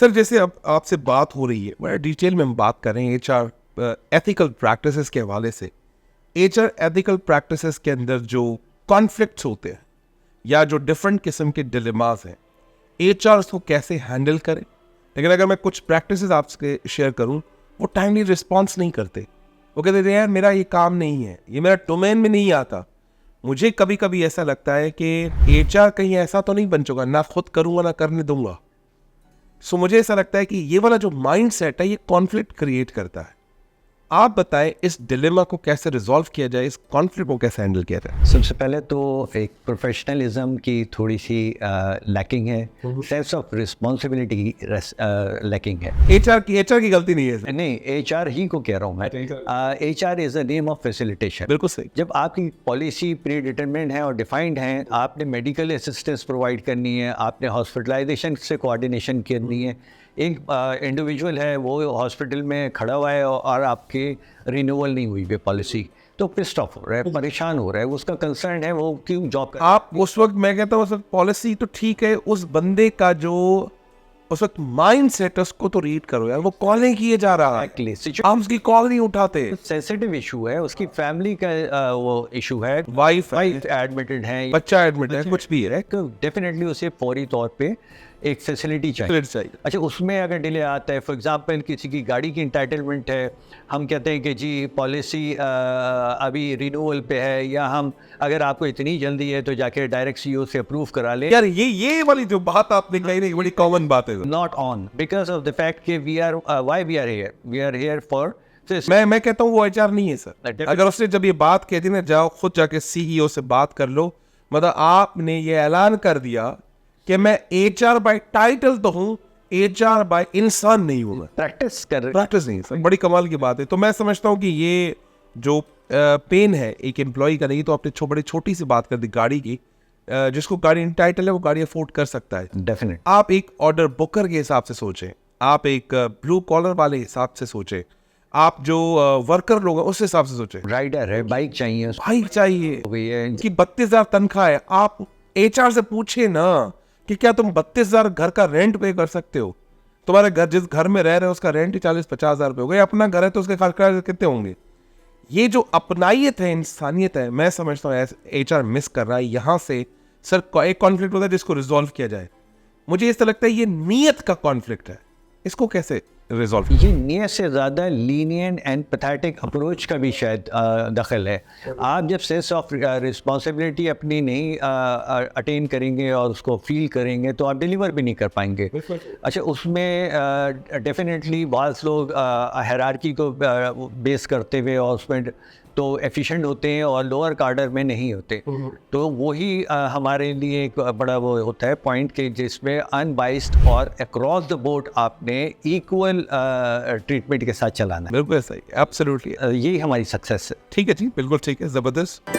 Sir जैसे अब आपसे बात हो रही है, बड़ा डिटेल में हम बात कर रहे हैं एचआर एथिकल प्रैक्टिसेस के हवाले से। एचआर एथिकल प्रैक्टिसेस के अंदर जो कॉन्फ्लिक्ट्स होते हैं या जो डिफरेंट किस्म के डिलेमास हैं, एचआर उसको कैसे हैंडल करें। लेकिन अगर मैं कुछ प्रैक्टिसेस आपसे शेयर करूं, वो टाइमली रिस्पॉन्स नहीं करते। वो कहते थे यार मेरा ये काम नहीं है, ये मेरा डोमेन में नहीं आता। मुझे कभी कभी ऐसा लगता है कि एचआर कहीं ऐसा तो नहीं बन चुका, ना खुद करूँगा ना करने दूंगा। सो मुझे ऐसा लगता है कि ये वाला जो माइंड सेट है ये कॉन्फ्लिक्ट क्रिएट करता है। आप बताएं इस डिलेमा को कैसे रिजॉल्व किया जाए, इस कॉन्फ्लिक्ट को कैसे हैंडल किया जाए। सबसे पहले तो एक प्रोफेशनलिज्म की थोड़ी सी लैकिंग है, सेंस ऑफ रिस्पॉन्सिबिलिटी लैकिंग है। एचआर की गलती नहीं है। नहीं, एचआर ही को कह रहा हूँ मैं। HR is a name of facilitation. बिल्कुल सही। जब आपकी पॉलिसी प्री डिटरमिन्ड है और डिफाइंड है, आपने मेडिकल असिस्टेंस प्रोवाइड करनी है, आपने हॉस्पिटलाइजेशन से कोऑर्डिनेशन करनी है। एक इंडिविजुअल है वो हॉस्पिटल में खड़ा हुआ है और आपके रिन्यूअल नहीं हुई है पॉलिसी, तो पिस्ट ऑफ हो रहा है, परेशान हो रहा है, उसका कंसर्न है वो क्यों जॉब कर। आप उस वक्त, मैं कहता हूँ उस वक्त पॉलिसी तो ठीक है, उस बंदे का जो उस वक्त माइंड सेट उसको तो रीड करो यार। वो कॉलें किए जा रहा है, आप उसकी कॉल नहीं उठाते। सेंसिटिव इशू है, उसकी फैमिली का वो इशू है, वाइफ एडमिटेड है, बच्चा एडमिट है, कुछ भी है, तो डेफिनेटली उसे फौरी तौर पे एक फैसिलिटी चाहिए। अच्छा, उसमें अगर डिले आता है, फॉर एग्जांपल किसी की गाड़ी की इंटाइटलमेंट है, हम कहते हैं कि जी पॉलिसी अभी रिन्यूअल पे है, या हम अगर आपको इतनी जल्दी है तो जाके डायरेक्ट सीईओ से अप्रूव करा ले। यार ये वाली जो बात आपने कही ना, बड़ी कॉमन बात है। Not on because of the fact कि वी आर हियर फॉर। मैं कहता हूँ वो एचआर नहीं है सर। अगर उसने जब ये बात कह दी ना, जाओ खुद जाके सीईओ से बात कर लो, मतलब आपने ये ऐलान कर दिया कि मैं एचआर बाय टाइटल तो हूँ, एचआर बाय इंसान नहीं हूँ। प्रैक्टिस नहीं सर, बड़ी कमाल की बात है। तो मैं समझता हूँ कि ये जो पेन है एक एम्प्लॉय का, नहीं तो आपने बड़ी छोटी सी बात कर दी गाड़ी की। जिसको गाड़ी इंटाइटल है वो गाड़ी अफोर्ड कर सकता है डेफिनेट। आप एक ऑर्डर बुकर के हिसाब से सोचें, आप एक ब्लू कॉलर वाले हिसाब से सोचें, आप जो वर्कर लोग हैं उस हिसाब से सोचें। राइडर है, बाइक चाहिए, बाइक चाहिए कि 32,000 तनख्वाह है। आप एचआर से पूछे ना कि क्या तुम 32,000 घर का रेंट पे कर सकते हो। तुम्हारे घर, जिस घर में रह रहे हो उसका रेंट ही 40-50 हज़ार रुपये हो गए। अपना घर है तो उसके खर्च कितने होंगे। ये जो अपनाइयत है, इंसानियत है, मैं समझता हूँ एचआर मिस कर रहा है। यहाँ से सर एक कॉन्फ्लिक्ट होता है जिसको रिजॉल्व किया जाए। मुझे ऐसा लगता है ये नीयत का कॉन्फ्लिक्ट है, इसको कैसे रिजॉल्व। ये नियत से ज़्यादा लीनियंट एंड पैथेटिक अप्रोच का भी शायद दखल है। आप जब सेंस ऑफ रिस्पॉन्सिबिलिटी अपनी नहीं अटेन करेंगे और उसको फील करेंगे तो आप डिलीवर भी नहीं कर पाएंगे। अच्छा, उसमें डेफिनेटली बहुत लोग हायरार्की को बेस करते हुए और उसमें तो एफिशिएंट होते हैं और लोअर कार्डर में नहीं होते। तो वही हमारे लिए एक बड़ा वो होता है पॉइंट कि जिसमें अनबाइस्ड और अक्रॉस द बोर्ड आपने इक्वल ट्रीटमेंट के साथ चलाना है। बिल्कुल सही, एब्सोल्युटली। यही हमारी सक्सेस है। ठीक है जी, बिल्कुल ठीक है, ज़बरदस्त।